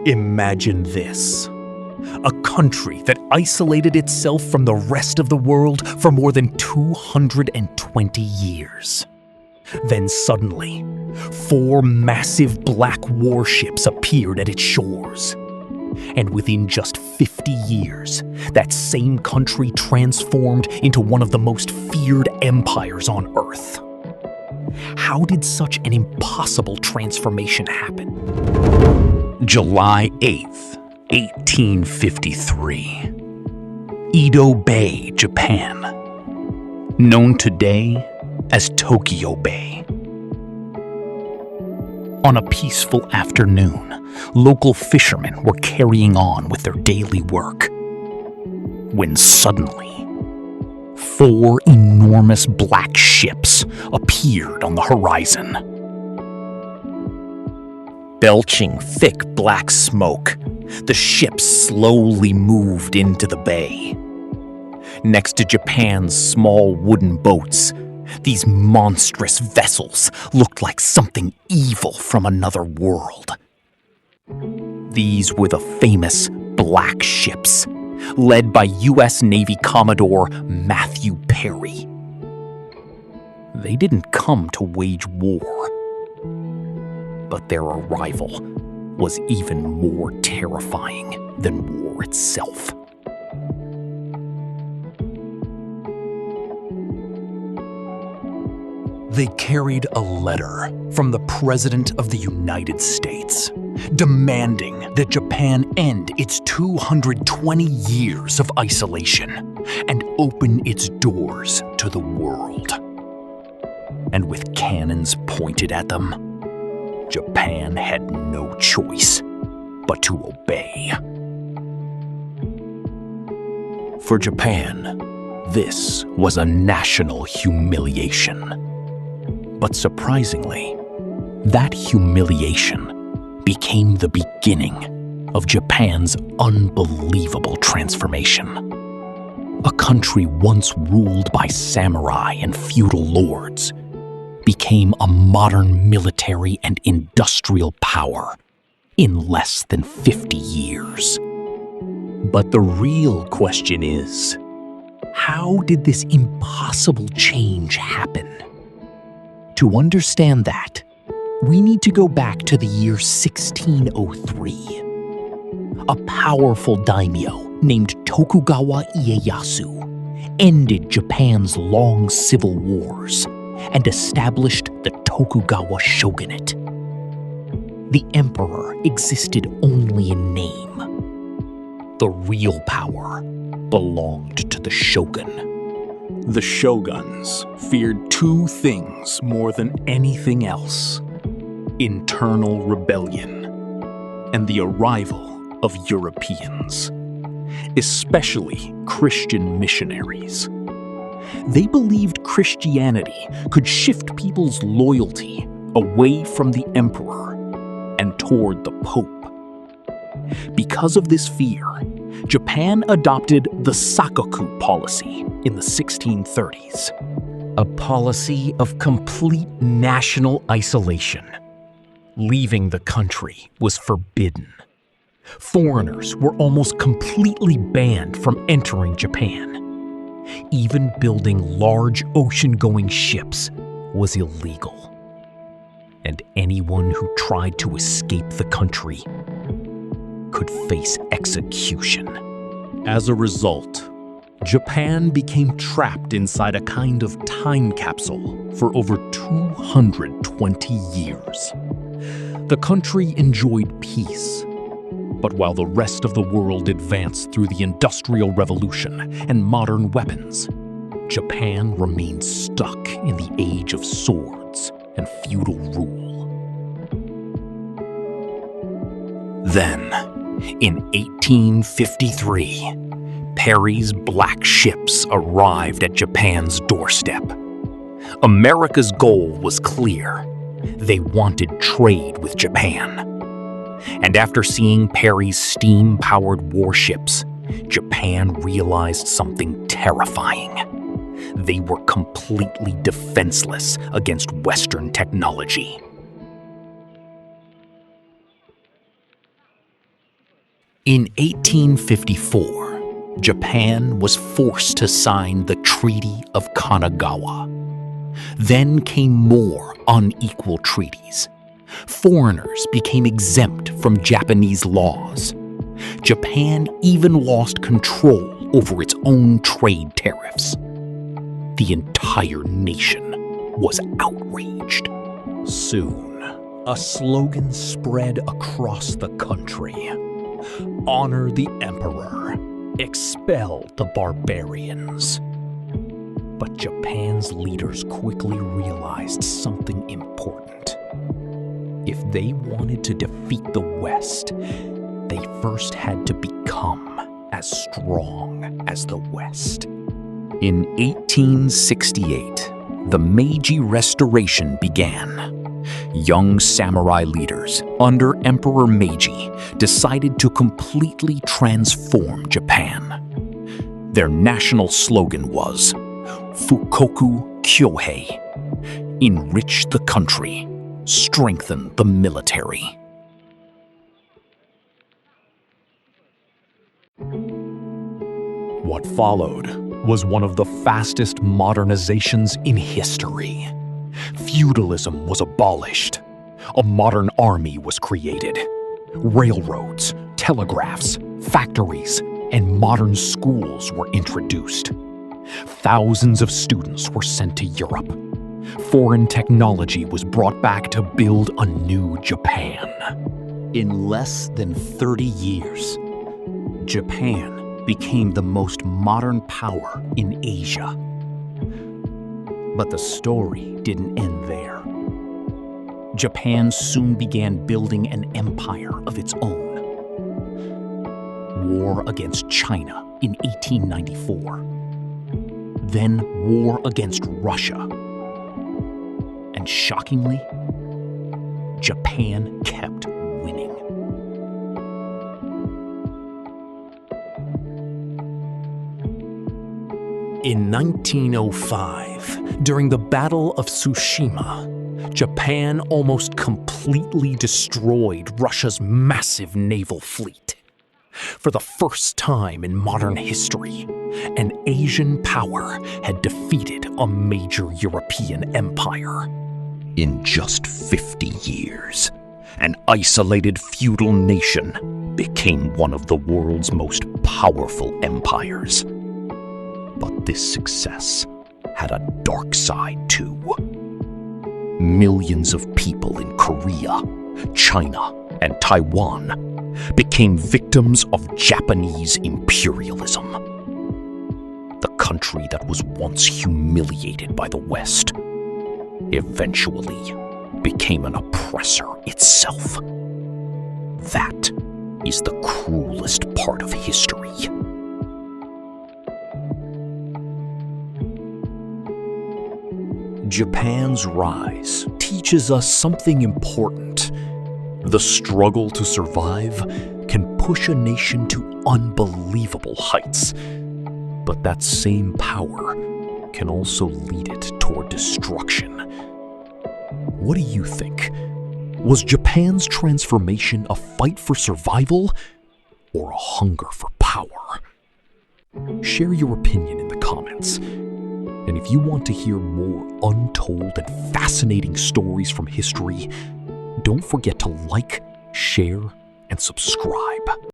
Imagine this. A country that isolated itself from the rest of the world for more than 220 years. Then suddenly, 4 massive black warships appeared at its shores. And within just 50 years, that same country transformed into one of the most feared empires on Earth. How did such an impossible transformation happen? July 8th, 1853. Edo Bay, Japan. Known today as Tokyo Bay. On a peaceful afternoon, local fishermen were carrying on with their daily work, when suddenly, 4 enormous black ships appeared on the horizon. Belching thick black smoke, the ships slowly moved into the bay. Next to Japan's small wooden boats, these monstrous vessels looked like something evil from another world. These were the famous Black Ships, led by U.S. Navy Commodore Matthew Perry. They didn't come to wage war, but their arrival was even more terrifying than war itself. They carried a letter from the President of the United States, demanding that Japan end its 220 years of isolation and open its doors to the world. And with cannons pointed at them, Japan had no choice but to obey. For Japan, this was a national humiliation. But surprisingly, that humiliation became the beginning of Japan's unbelievable transformation. A country once ruled by samurai and feudal lords became a modern military and industrial power in less than 50 years. But the real question is, how did this impossible change happen? To understand that, we need to go back to the year 1603. A powerful daimyo named Tokugawa Ieyasu ended Japan's long civil wars and established the Tokugawa Shogunate. The emperor existed only in name. The real power belonged to the shogun. The shoguns feared 2 things more than anything else: internal rebellion and the arrival of Europeans, especially Christian missionaries. They believed Christianity could shift people's loyalty away from the emperor and toward the pope. Because of this fear, Japan adopted the Sakoku policy in the 1630s, a policy of complete national isolation. Leaving the country was forbidden. Foreigners were almost completely banned from entering Japan. Even building large ocean-going ships was illegal. And anyone who tried to escape the country could face execution. As a result, Japan became trapped inside a kind of time capsule for over 220 years. The country enjoyed peace, but while the rest of the world advanced through the Industrial Revolution and modern weapons, Japan remained stuck in the age of swords and feudal rule. Then, in 1853, Perry's Black Ships arrived at Japan's doorstep. America's goal was clear. They wanted trade with Japan. And after seeing Perry's steam-powered warships, Japan realized something terrifying. They were completely defenseless against Western technology. In 1854, Japan was forced to sign the Treaty of Kanagawa. Then came more unequal treaties. Foreigners became exempt from Japanese laws. Japan even lost control over its own trade tariffs. The entire nation was outraged. Soon, a slogan spread across the country: honor the emperor, expel the barbarians. But Japan's leaders quickly realized something important. If they wanted to defeat the West, they first had to become as strong as the West. In 1868, the Meiji Restoration began. Young samurai leaders under Emperor Meiji decided to completely transform Japan. Their national slogan was Fukoku Kyohei: enrich the country, strengthen the military. What followed was one of the fastest modernizations in history. Feudalism was abolished. A modern army was created. Railroads, telegraphs, factories, and modern schools were introduced. Thousands of students were sent to Europe. Foreign technology was brought back to build a new Japan. In less than 30 years, Japan became the most modern power in Asia. But the story didn't end there. Japan soon began building an empire of its own. War against China in 1894. Then war against Russia. And shockingly, Japan kept winning. In 1905, during the Battle of Tsushima, Japan almost completely destroyed Russia's massive naval fleet. For the first time in modern history, an Asian power had defeated a major European empire. In just 50 years, an isolated feudal nation became one of the world's most powerful empires. But this success had a dark side too. Millions of people in Korea, China, and Taiwan became victims of Japanese imperialism. The country that was once humiliated by the West eventually became an oppressor itself. That is the cruelest part of history. Japan's rise teaches us something important. The struggle to survive can push a nation to unbelievable heights, but that same power can also lead it toward destruction. What do you think? Was Japan's transformation a fight for survival or a hunger for power? Share your opinion in the comments. And if you want to hear more untold and fascinating stories from history, don't forget to like, share, and subscribe.